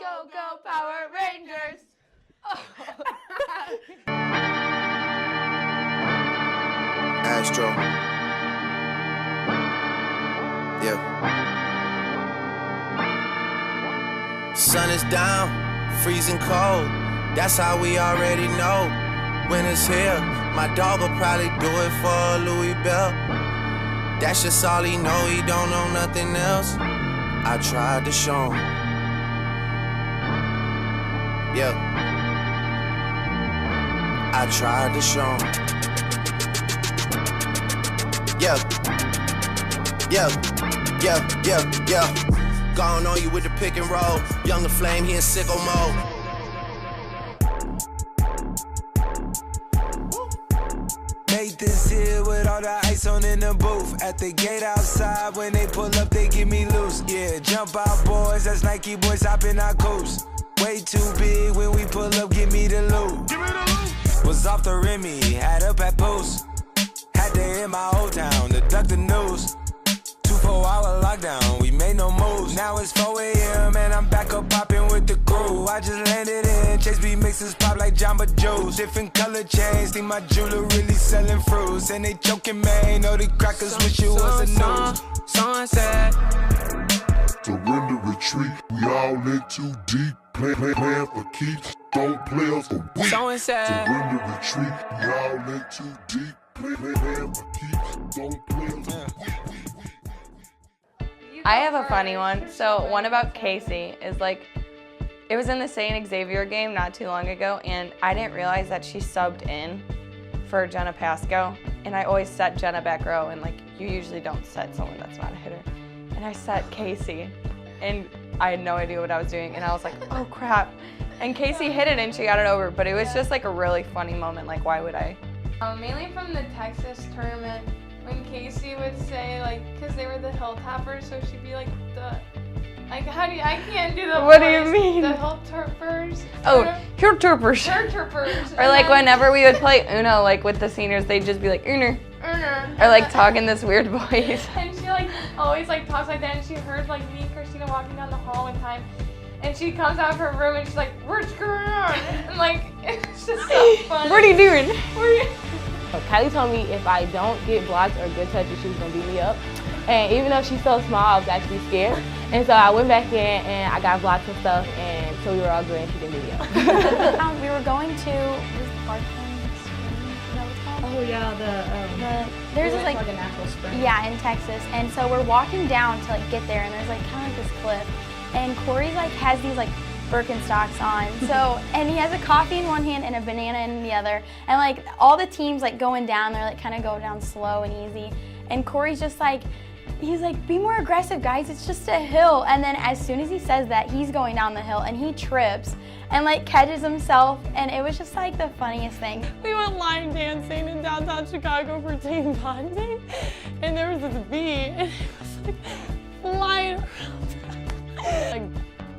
go, go, Power Rangers! Oh. Astro. Yeah. Sun is down, freezing cold. That's how we already know. Winter's here. My dog will probably do it for Louis Bell. That's just all he know. He don't know nothing else. I tried to show him. Yeah. I tried to show him. Yeah. Gone on you with the pick and roll. Younger flame, he in sicko mode. Made this here with all the ice on in the booth. At the gate outside, when they pull up, they get me loose. Yeah, jump out, boys. That's Nike boys hopping our coast. Way too big when we pull up, give me the loot. Was off the Remy, had up at post. Had to hit my old town to duck the news. 24-hour lockdown, we made no moves. Now it's 4 a.m. and I'm back up popping with the crew. I just landed in, Chase B mixes pop like Jamba Juice. Different color chains, think my jeweler really selling fruits. And they joking, man, know the crackers wish it was a news. Sunset. Surrender, retreat, we all in too deep. Playing for keeps, don't play us for weak. Surrender, retreat, we all in too deep. Playing for keeps, don't play us for weak. I have a funny one. So one about Casey is like, it was in the St. Xavier game not too long ago, and I didn't realize that she subbed in for Jenna Pasco, and I always set Jenna back row, and like, you usually don't set someone that's not a hitter. And I set Casey, and I had no idea what I was doing, and I was like, oh crap. And Casey hit it and she got it over, but it was just like a really funny moment, like why would I? Mainly from the Texas tournament, when Casey would say, like, because they were the Hilltoppers, so she'd be like, I can't do the What voice. do you mean? The Hilltoppers. Oh, Hilltoppers. Hilltoppers. Or like whenever we would play Uno, like with the seniors, they'd just be like, Uno. Or like talking this weird voice. And she like always like talks like that, and she heard like me and Christina walking down the hall one time, and she comes out of her room and she's like, what's going on? And like, it's just so funny. What are you doing? Kylie told me if I don't get blocks or good touches, she was gonna beat me up. And even though she's so small, I was actually scared. And so I went back in and I got blocks and stuff, and so we were all good and she didn't beat me up. We were going to, Oh yeah, there's this like a natural spring. Yeah, in Texas. And so we're walking down to like get there, and there's like kind of like this cliff. And Cory's like has these like Birkenstocks on. So, and he has a coffee in one hand and a banana in the other. And like all the teams like going down, they're like kind of go down slow and easy. And Cory's just like, he's like, be more aggressive, guys. It's just a hill. And then as soon as he says that, he's going down the hill and he trips and like catches himself. And it was just like the funniest thing. We went line dancing in downtown Chicago for team bonding, and there was this bee, and it was like flying around. Like,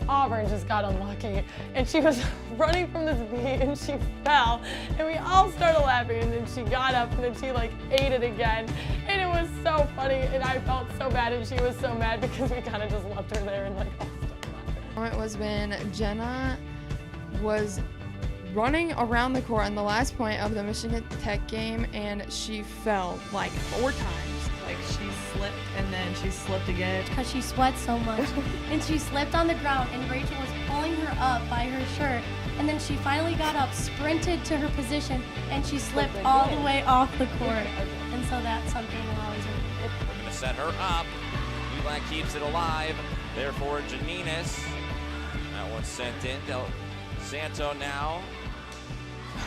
Auburn just got unlucky, and she was running from this bee and she fell, and we all started laughing, and then she got up and then she like ate it again, and it was so funny, and I felt so bad and she was so mad because we kind of just left her there and like all started laughing. It was when Jenna was running around the court on the last point of the Michigan Tech game, and she fell like 4 times. Like she slipped and then she slipped again. Because she sweats so much. And she slipped on the ground and Rachel was pulling her up by her shirt. And then she finally got up, sprinted to her position, and she slipped all the way off the court. And so that's something we'll always remember. We're going to set her up. Black keeps it alive. Therefore, Janinas. That one's sent in. Del Santo now.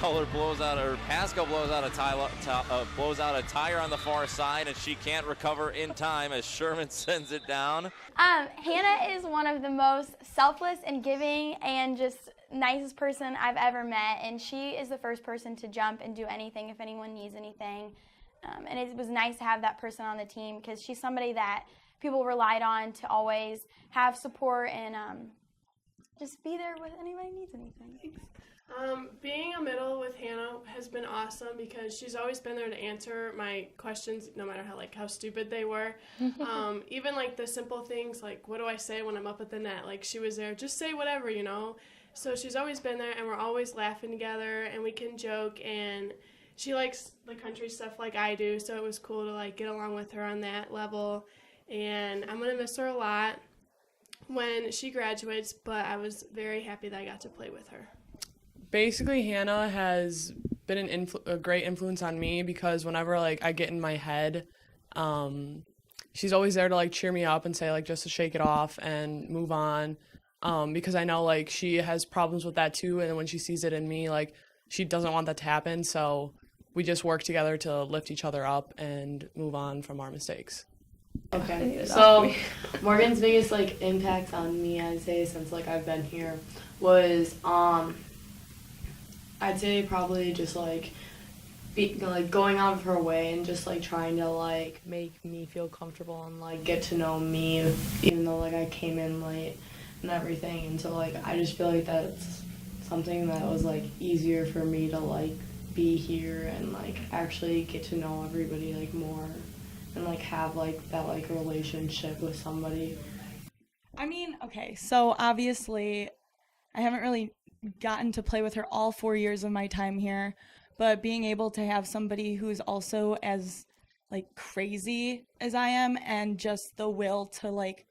Fowler blows out, or Pasco blows out a tire on the far side, and she can't recover in time as Sherman sends it down. Hannah is one of the most selfless and giving and just nicest person I've ever met, and she is the first person to jump and do anything if anyone needs anything. And it was nice to have that person on the team because she's somebody that people relied on to always have support and just be there when anybody needs anything. Being a middle with Hannah has been awesome because she's always been there to answer my questions, no matter how stupid they were. Even like the simple things, like what do I say when I'm up at the net? Like she was there, just say whatever, you know. So she's always been there, and we're always laughing together, and we can joke. And she likes the country stuff like I do, so it was cool to like get along with her on that level. And I'm gonna miss her a lot when she graduates, but I was very happy that I got to play with her. Basically, Hannah has been a great influence on me because whenever like I get in my head, she's always there to like cheer me up and say like just to shake it off and move on. Because I know like she has problems with that too, and when she sees it in me, like she doesn't want that to happen. So we just work together to lift each other up and move on from our mistakes. Okay, so Morgan's biggest like impact on me, I'd say, since like I've been here was I'd say probably just like going out of her way and just like trying to like make me feel comfortable and like get to know me, even though like I came in late and everything. And so like I just feel like that's something that was like easier for me to like be here and like actually get to know everybody like more and like have like that like relationship with somebody. I mean, okay, so obviously I haven't really gotten to play with her all 4 years of my time here, but being able to have somebody who's also as like crazy as I am and just the will to like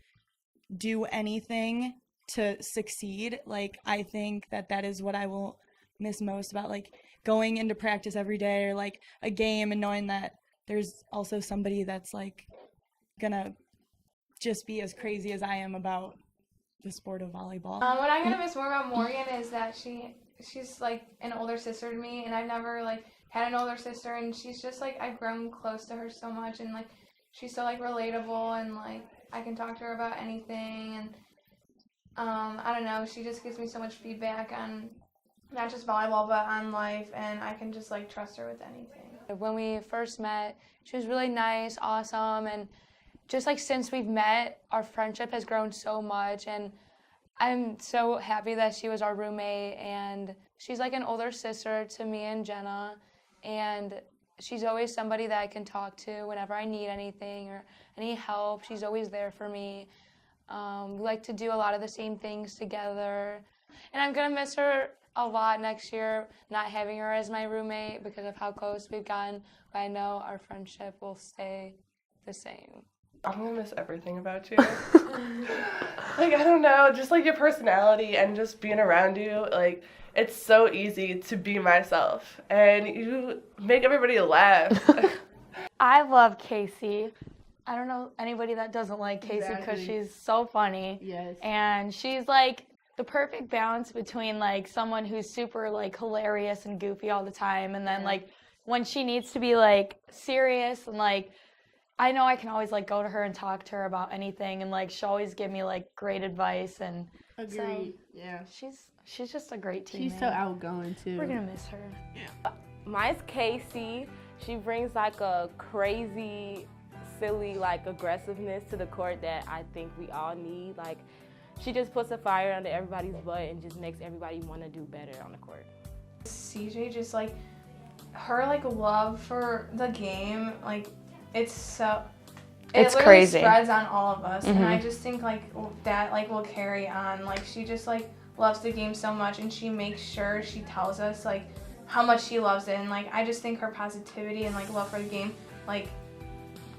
do anything to succeed, like I think that is what I will miss most about like going into practice every day or like a game and knowing that there's also somebody that's like gonna just be as crazy as I am about the sport of volleyball. What I'm gonna miss more about Morgan is that she's like an older sister to me, and I've never like had an older sister, and she's just like I've grown close to her so much, and like she's so like relatable, and like I can talk to her about anything, and I don't know, she just gives me so much feedback on not just volleyball but on life, and I can just like trust her with anything. When we first met, she was really nice, awesome, and just like since we've met, our friendship has grown so much, and I'm so happy that she was our roommate, and she's like an older sister to me and Jenna, and she's always somebody that I can talk to whenever I need anything or any help. She's always there for me. We like to do a lot of the same things together, and I'm gonna miss her a lot next year, not having her as my roommate because of how close we've gotten, but I know our friendship will stay the same. I'm gonna miss everything about you. Like, I don't know, just like your personality and just being around you. Like, it's so easy to be myself, and you make everybody laugh. I love Casey. I don't know anybody that doesn't like Casey because she's so funny. Yes. And she's like the perfect balance between like someone who's super like hilarious and goofy all the time, and then like when she needs to be like serious and like I know I can always like go to her and talk to her about anything, and like she'll always give me like great advice, and Agreed. So, yeah. She's just a great teammate. She's so outgoing too. We're gonna miss her. Yeah. Mine's Casey. She brings like a crazy, silly like aggressiveness to the court that I think we all need. Like she just puts a fire under everybody's butt and just makes everybody want to do better on the court. CJ just like her like love for the game, like it's literally crazy. Spreads on all of us, and I just think like that like will carry on. Like she just like loves the game so much, and she makes sure she tells us like how much she loves it, and like I just think her positivity and like love for the game like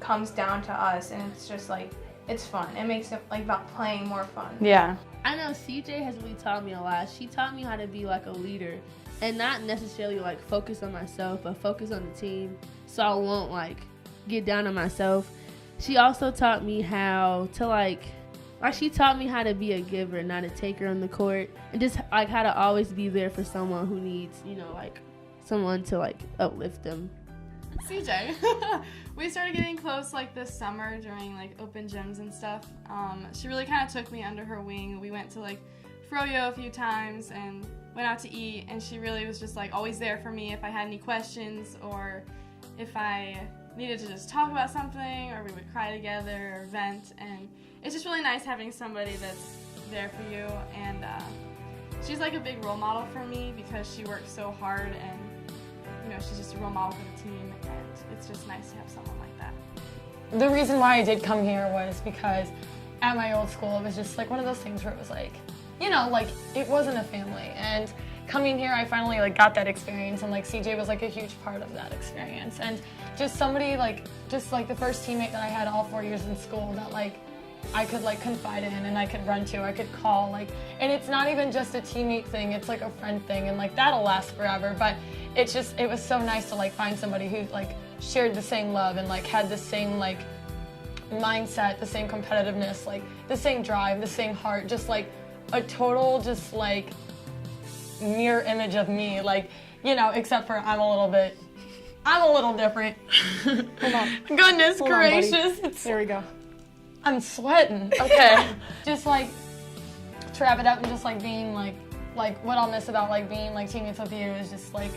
comes down to us, and it's just like it's fun. It makes it like about playing more fun. Yeah. I know CJ has really taught me a lot. She taught me how to be like a leader and not necessarily like focus on myself, but focus on the team, so I won't like get down on myself. She also taught me how to like she taught me how to be a giver, not a taker on the court, and just like how to always be there for someone who needs, you know, like someone to like uplift them. CJ. We started getting close like this summer during like open gyms and stuff. She really kind of took me under her wing. We went to like Froyo a few times and went out to eat, and she really was just like always there for me if I had any questions or if I needed to just talk about something, or we would cry together or vent, and it's just really nice having somebody that's there for you, and she's like a big role model for me because she works so hard and, you know, she's just a role model for the team, and it's just nice to have someone like that. The reason why I did come here was because at my old school, it was just like one of those things where it was like, you know, like it wasn't a family. And coming here, I finally like got that experience, and like CJ was like a huge part of that experience. And just somebody like, just like the first teammate that I had all 4 years in school that like I could like confide in and I could run to, I could call, like, and it's not even just a teammate thing, it's like a friend thing, and like that'll last forever. But it's just, it was so nice to like find somebody who like shared the same love and like had the same like mindset, the same competitiveness, like the same drive, the same heart, just like a total just like mirror image of me, like, you know, except for I'm a little different. Hold on. Goodness Hold on, gracious. buddy. There we go. I'm sweating. Okay. Just like to wrap it up and just like being like what I'll miss about like being like teammates with you is just like,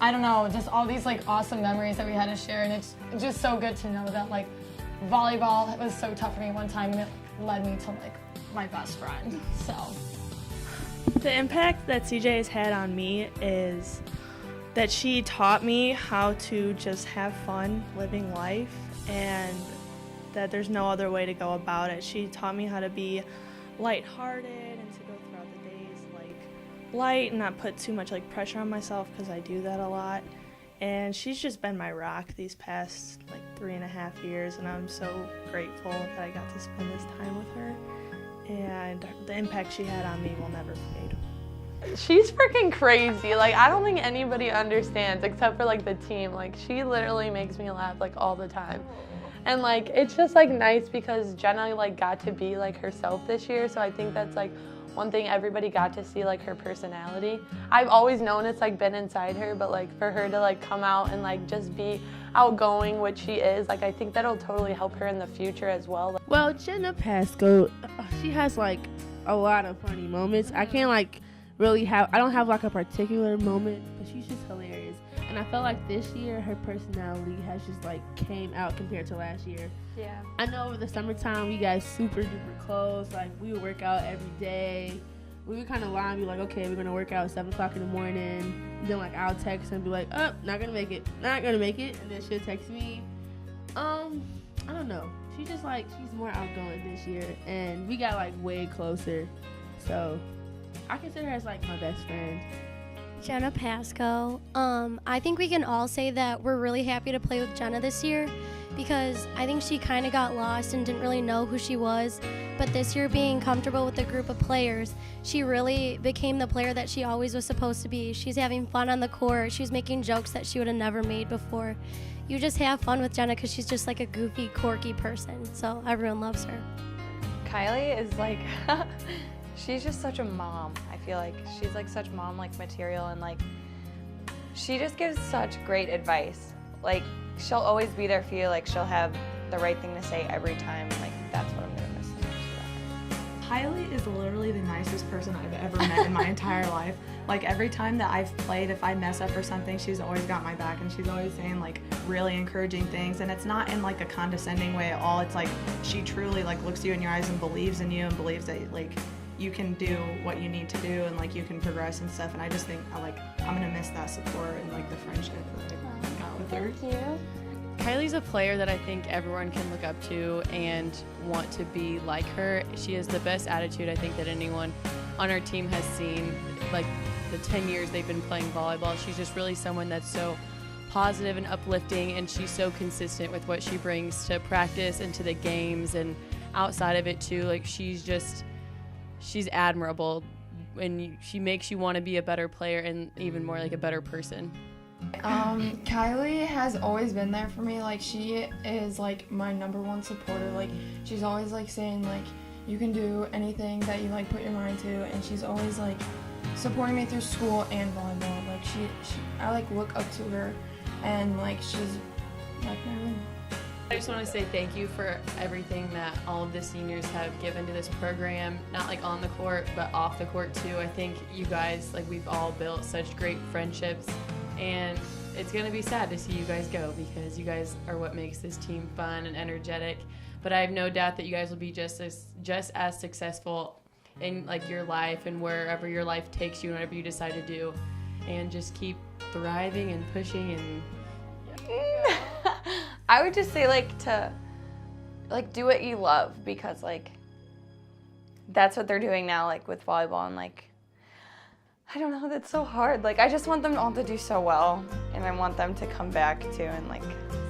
I don't know, just all these like awesome memories that we had to share, and it's just so good to know that like volleyball was so tough for me one time and it led me to like my best friend. So the impact that CJ has had on me is that she taught me how to just have fun living life, and that there's no other way to go about it. She taught me how to be lighthearted and to go throughout the days like light and not put too much like pressure on myself, because I do that a lot. And she's just been my rock these past like 3.5 years, and I'm so grateful that I got to spend this time with her. And the impact she had on me will never fade. She's freaking crazy. Like, I don't think anybody understands except for like the team. Like, she literally makes me laugh like all the time. And like, it's just like nice because Jenna like got to be like herself this year. So I think that's like one thing everybody got to see, like her personality. I've always known it's like been inside her, but like for her to like come out and like just be outgoing, which she is, like I think that'll totally help her in the future as well. Well, Jenna Pasco, she has like a lot of funny moments. I can't like really I don't have like a particular moment, but she's just hilarious. And I felt like this year her personality has just like came out compared to last year. Yeah. I know over the summertime we got super duper close. Like we would work out every day. We would kind of lie and be like, okay, we're gonna work out at 7 o'clock in the morning. And then like I'll text and be like, oh, not gonna make it. And then she'll text me. I don't know. She's just like, she's more outgoing this year, and we got like way closer. So I consider her as like my best friend. Jenna Pasco. I think we can all say that we're really happy to play with Jenna this year, because I think she kind of got lost and didn't really know who she was. But this year, being comfortable with a group of players, she really became the player that she always was supposed to be. She's having fun on the court. She's making jokes that she would have never made before. You just have fun with Jenna because she's just like a goofy, quirky person. So everyone loves her. Kylie is like, she's just such a mom. I feel like she's like such mom-like material, and like she just gives such great advice. Like she'll always be there for you. Like she'll have the right thing to say every time. Like that's what I'm gonna miss the most about her. Kylie is literally the nicest person I've ever met in my entire life. Like every time that I've played, if I mess up or something, she's always got my back, and she's always saying like really encouraging things, and it's not in like a condescending way at all. It's like she truly like looks you in your eyes and believes in you and believes that like you can do what you need to do and like you can progress and stuff. And I just think I'm gonna miss that support and like the friendship that I got with her. Thank you. Kylie's a player that I think everyone can look up to and want to be like her. She has the best attitude I think that anyone on our team has seen, like the 10 years they've been playing volleyball. She's just really someone that's so positive and uplifting, and she's so consistent with what she brings to practice and to the games and outside of it too. Like she's admirable, and she makes you want to be a better player and even more like a better person. Kylie has always been there for me. Like she is like my #1 supporter. Like she's always like saying like you can do anything that you like put your mind to, and she's always like supporting me through school and volleyball. Like I like look up to her, and like she's like my room. I just want to say thank you for everything that all of the seniors have given to this program, not like on the court, but off the court too. I think you guys, like we've all built such great friendships, and it's going to be sad to see you guys go because you guys are what makes this team fun and energetic. But I have no doubt that you guys will be just as successful in like your life and wherever your life takes you, whatever you decide to do, and just keep thriving and pushing and I would just say like to like do what you love, because like that's what they're doing now, like with volleyball, and like I don't know, that's so hard. Like I just want them all to do so well, and I want them to come back too and like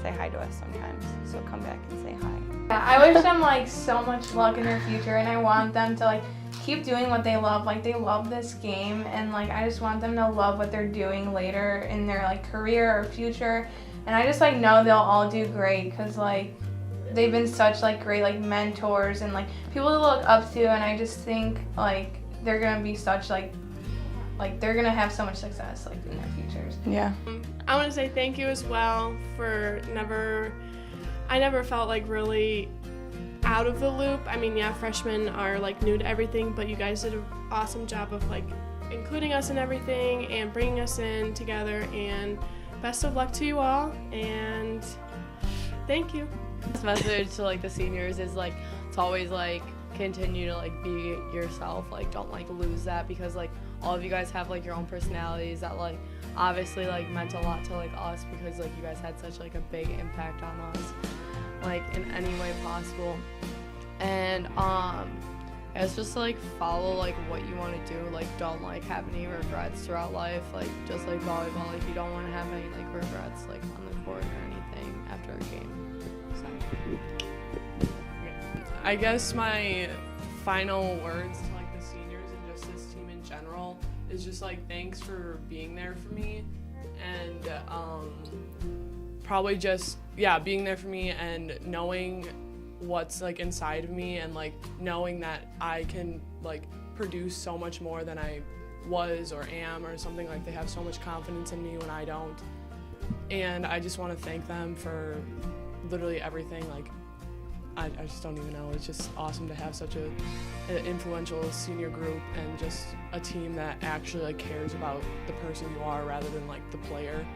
say hi to us sometimes. So come back and say hi. Yeah, I wish them like so much luck in their future, and I want them to like keep doing what they love. Like they love this game, and like I just want them to love what they're doing later in their like career or future. And I just like know they'll all do great, because like they've been such like great like mentors and like people to look up to, and I just think like they're gonna be such like they're gonna have so much success like in their futures. Yeah. I want to say thank you as well for I never felt like really out of the loop. I mean, yeah, freshmen are like new to everything, but you guys did an awesome job of like including us in everything and bringing us in together, and best of luck to you all, and thank you. This message to like the seniors is like to always like continue to like be yourself, like don't like lose that, because like all of you guys have like your own personalities that like obviously like meant a lot to like us, because like you guys had such like a big impact on us like in any way possible. And it's just like follow like what you want to do, like don't like have any regrets throughout life, like just like volleyball, like you don't want to have any like regrets like on the court or anything after a game. So I guess my final words to like the seniors and just this team in general is just like thanks for being there for me, and probably just being there for me and knowing what's like inside of me, and like knowing that I can like produce so much more than I was or am or something. Like they have so much confidence in me when I don't, and I just want to thank them for literally everything. Like I just don't even know. It's just awesome to have such an influential senior group and just a team that actually like cares about the person you are rather than like the player.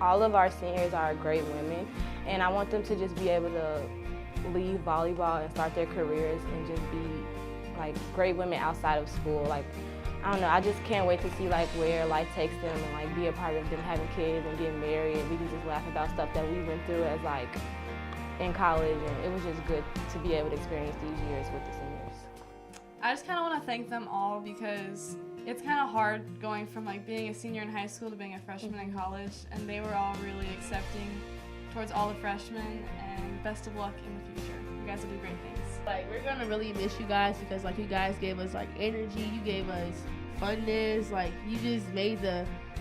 All of our seniors are great women, and I want them to just be able to leave volleyball and start their careers and just be like great women outside of school. Like I don't know, I just can't wait to see like where life takes them, and like be a part of them having kids and getting married, and we can just laugh about stuff that we went through as like in college, and it was just good to be able to experience these years with the seniors. I just kind of want to thank them all, because it's kind of hard going from like being a senior in high school to being a freshman in college, and they were all really accepting towards all the freshmen, and best of luck in the future. You guys will do great things. Like we're gonna really miss you guys, because like you guys gave us like energy, you gave us funness, like you just made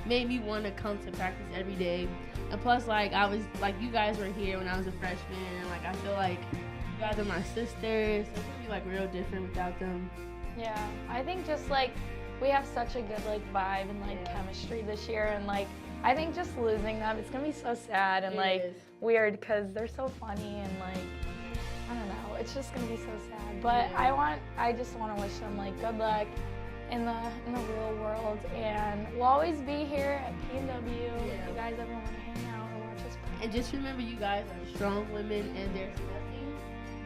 me want to come to practice every day. And plus, like I was like you guys were here when I was a freshman, and like I feel like you guys are my sisters. It's gonna be like real different without them. Yeah, I think just like we have such a good like vibe and like chemistry this year, and like I think just losing them, it's gonna be so sad and like weird, because they're so funny, and like I don't know, it's just gonna be so sad. But I just want to wish them like good luck in the real world, and we'll always be here at PNW if you guys ever want to hang out or watch us play. And just remember, you guys are strong women, and there's nothing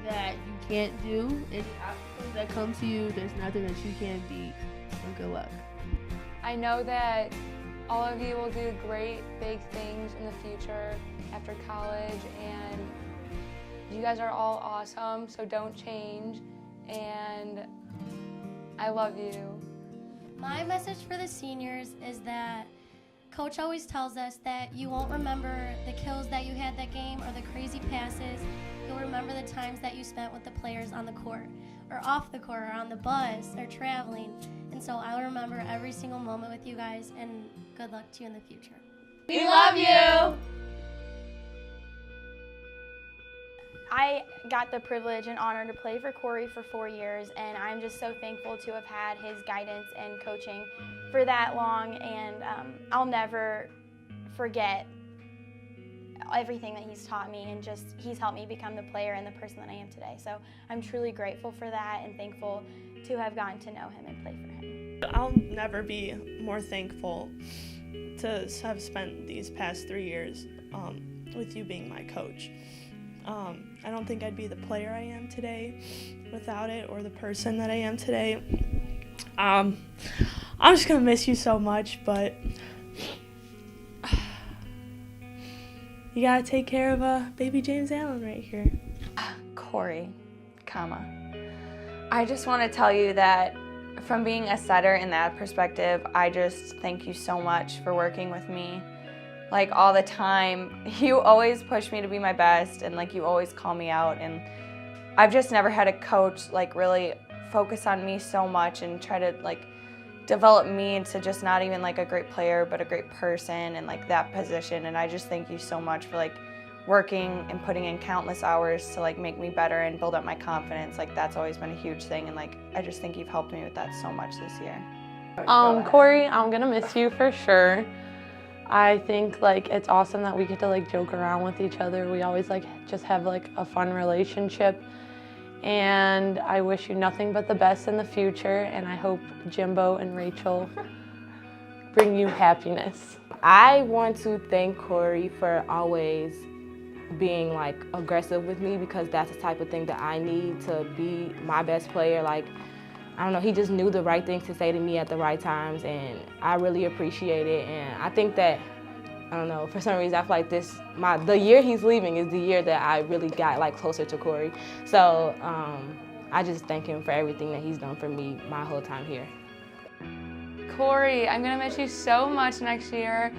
that you can't do. Any obstacles that come to you, there's nothing that you can't beat. So good luck. I know that all of you will do great big things in the future after college, and you guys are all awesome, so don't change, and I love you. My message for the seniors is that Coach always tells us that you won't remember the kills that you had that game or the crazy passes. You'll remember the times that you spent with the players on the court or off the court or on the bus or traveling. And so I'll remember every single moment with you guys, and good luck to you in the future. We love you! I got the privilege and honor to play for Cory for 4 years, and I'm just so thankful to have had his guidance and coaching for that long, and I'll never forget everything that he's taught me, and just he's helped me become the player and the person that I am today. So I'm truly grateful for that and thankful to have gotten to know him and play for him. I'll never be more thankful to have spent these past 3 years with you being my coach. I don't think I'd be the player I am today without it, or the person that I am today. I'm just gonna miss you so much, but you gotta take care of baby James Allen right here. Cory, I just want to tell you that from being a setter in that perspective, I just thank you so much for working with me. Like all the time, you always push me to be my best, and like you always call me out, and I've just never had a coach like really focus on me so much and try to like develop me into just not even like a great player but a great person and like that position. And I just thank you so much for like working and putting in countless hours to like make me better and build up my confidence. Like that's always been a huge thing, and like I just think you've helped me with that so much this year. Cory, I'm gonna miss you for sure. I think like it's awesome that we get to like joke around with each other. We always like just have like a fun relationship, and I wish you nothing but the best in the future, and I hope Jimbo and Rachel bring you happiness. I want to thank Cory for always being like aggressive with me, because that's the type of thing that I need to be my best player. Like, I don't know, he just knew the right things to say to me at the right times, and I really appreciate it. And I think that, I don't know, for some reason I feel like the year he's leaving is the year that I really got like closer to Cory. So I just thank him for everything that he's done for me my whole time here. Cory, I'm gonna miss you so much next year,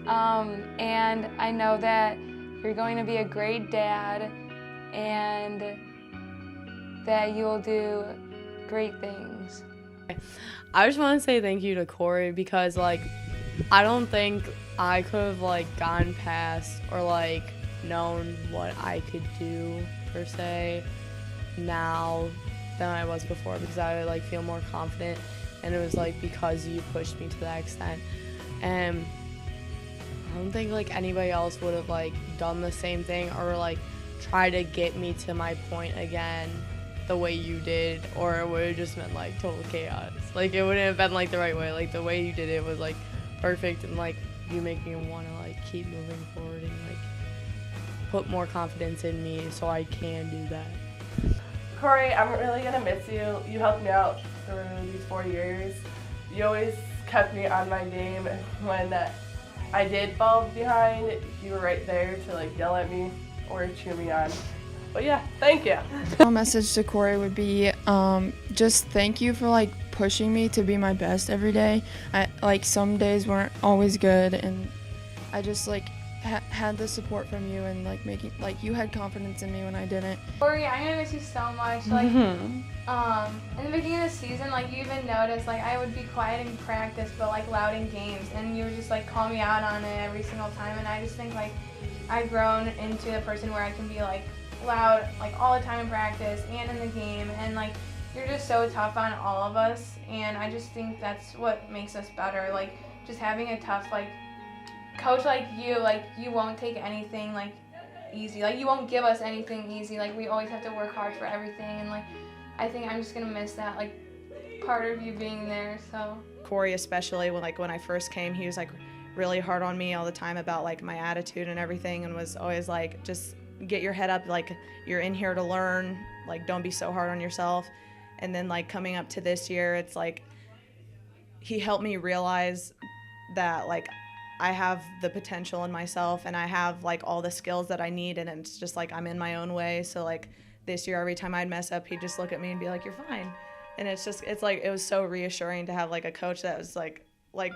and I know that you're going to be a great dad, and that you'll do great things. I just want to say thank you to Cory, because like I don't think I could have like gone past or like known what I could do per se now than I was before, because I like feel more confident, and it was like because you pushed me to that extent. And I don't think like anybody else would have like done the same thing or like try to get me to my point again the way you did, or it would have just been like total chaos. Like it wouldn't have been like the right way. Like the way you did it was like perfect, and like you make me want to like keep moving forward and like put more confidence in me so I can do that. Cory, I'm really gonna miss you. You helped me out through these 4 years. You always kept me on my game when I did fall behind. You were right there to like yell at me or cheer me on. But yeah, thank you. My message to Cory would be just thank you for like pushing me to be my best every day. Like some days weren't always good, and I just like had the support from you, and like making like you had confidence in me when I didn't. Cory, I'm gonna miss you so much. Like in the beginning of the season, like you even noticed like I would be quiet in practice but like loud in games, and you would just like call me out on it every single time. And I just think like I've grown into the person where I can be like loud like all the time in practice and in the game, and like you're just so tough on all of us, and I just think that's what makes us better. Like just having a tough like coach like you won't take anything like easy. Like you won't give us anything easy. Like we always have to work hard for everything, and like I think I'm just gonna miss that like part of you being there. So Cory, especially when I first came, he was like really hard on me all the time about like my attitude and everything, and was always like, just get your head up, like you're in here to learn, like don't be so hard on yourself. And then like coming up to this year, it's like he helped me realize that like I have the potential in myself, and I have like all the skills that I need, and it's just like I'm in my own way. So like this year, every time I'd mess up, he'd just look at me and be like, you're fine. And it's like it was so reassuring to have like a coach that was like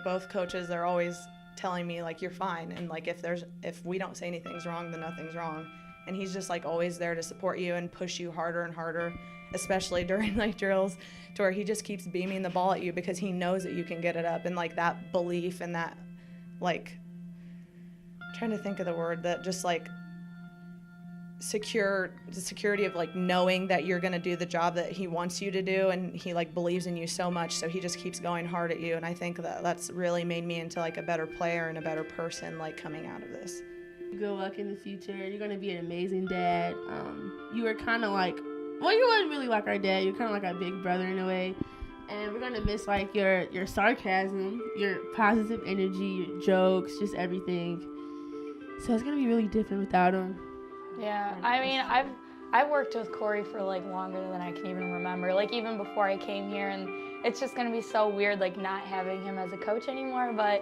both coaches, they're always telling me like you're fine, and like if we don't say anything's wrong, then nothing's wrong. And he's just like always there to support you and push you harder and harder, especially during like drills, to where he just keeps beaming the ball at you because he knows that you can get it up, and like that belief and that like, I'm trying to think of the word, that just like the security of like knowing that you're gonna do the job that he wants you to do, and he like believes in you so much, so he just keeps going hard at you. And I think that's really made me into like a better player and a better person like coming out of this. Good luck in the future. You're gonna be an amazing dad. You were kind of like, well, you weren't really like our dad. You're kind of like our big brother in a way. And we're gonna miss like your sarcasm, your positive energy, your jokes, just everything. So it's gonna be really different without him. Yeah, I mean, I've worked with Cory for like longer than I can even remember, like even before I came here, and it's just gonna be so weird like not having him as a coach anymore. But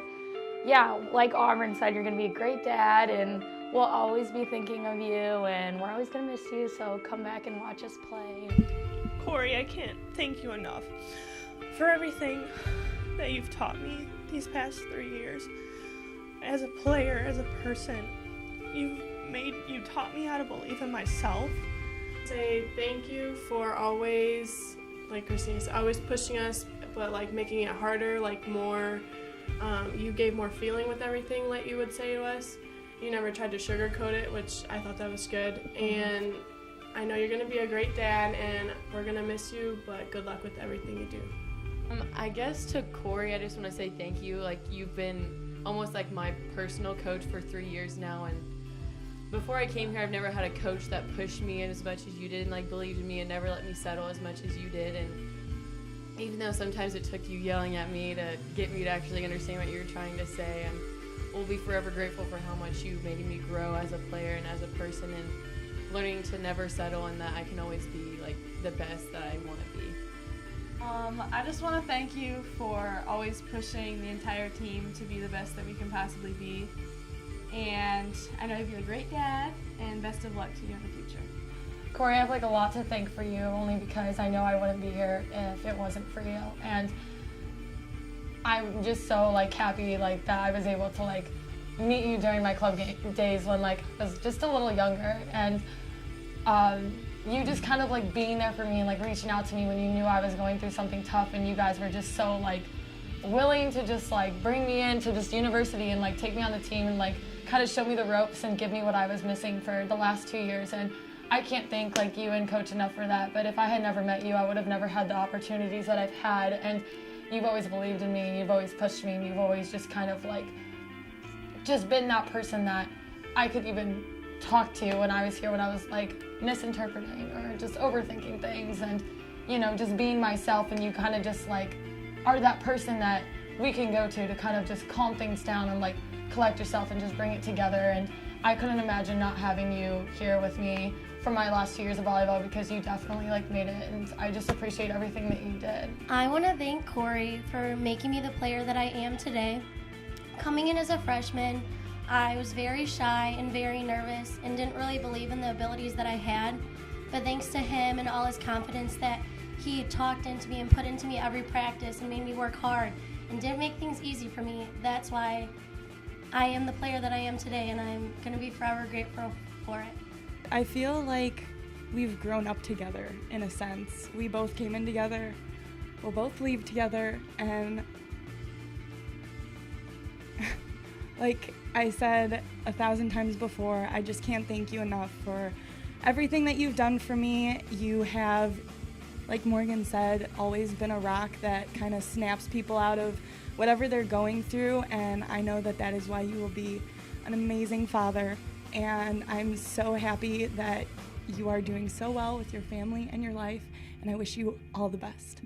yeah, like Auburn said, you're gonna be a great dad, and we'll always be thinking of you, and we're always gonna miss you, so come back and watch us play. Cory, I can't thank you enough for everything that you've taught me these past 3 years. As a player, as a person, you taught me how to believe in myself. Say thank you for always, like Christine said, always pushing us, but like making it harder, like more, you gave more feeling with everything that you would say to us. You never tried to sugarcoat it, which I thought that was good. And I know you're going to be a great dad, and we're going to miss you, but good luck with everything you do. I guess to Cory, I just want to say thank you. Like, you've been almost like my personal coach for 3 years now, and before I came here, I've never had a coach that pushed me as much as you did and like believed in me and never let me settle as much as you did. And even though sometimes it took you yelling at me to get me to actually understand what you were trying to say, I will be forever grateful for how much you made me grow as a player and as a person, and learning to never settle and that I can always be like the best that I want to be. I just want to thank you for always pushing the entire team to be the best that we can possibly be. And I know you're a great dad, and best of luck to you in the future. Cory, I have like a lot to thank for you, only because I know I wouldn't be here if it wasn't for you. And I'm just so like happy like that I was able to like meet you during my club days when like I was just a little younger, and you just kind of like being there for me and like reaching out to me when you knew I was going through something tough, and you guys were just so like willing to just like bring me into this university and like take me on the team and like kind of show me the ropes and give me what I was missing for the last 2 years. And I can't thank like you and Coach enough for that, but if I had never met you, I would have never had the opportunities that I've had. And you've always believed in me, you've always pushed me, and you've always just kind of like just been that person that I could even talk to when I was here, when I was like misinterpreting or just overthinking things, and you know, just being myself. And you kind of just like are that person that we can go to kind of just calm things down and like collect yourself and just bring it together. And I couldn't imagine not having you here with me for my last 2 years of volleyball, because you definitely like made it, and I just appreciate everything that you did. I want to thank Cory for making me the player that I am today. Coming in as a freshman, I was very shy and very nervous and didn't really believe in the abilities that I had, but thanks to him and all his confidence that he talked into me and put into me every practice and made me work hard and didn't make things easy for me, that's why I am the player that I am today, and I'm going to be forever grateful for it. I feel like we've grown up together in a sense. We both came in together, we'll both leave together, and like I said 1,000 times before, I just can't thank you enough for everything that you've done for me. You have, like Morgan said, always been a rock that kind of snaps people out of whatever they're going through, and I know that that is why you will be an amazing father. And I'm so happy that you are doing so well with your family and your life, and I wish you all the best.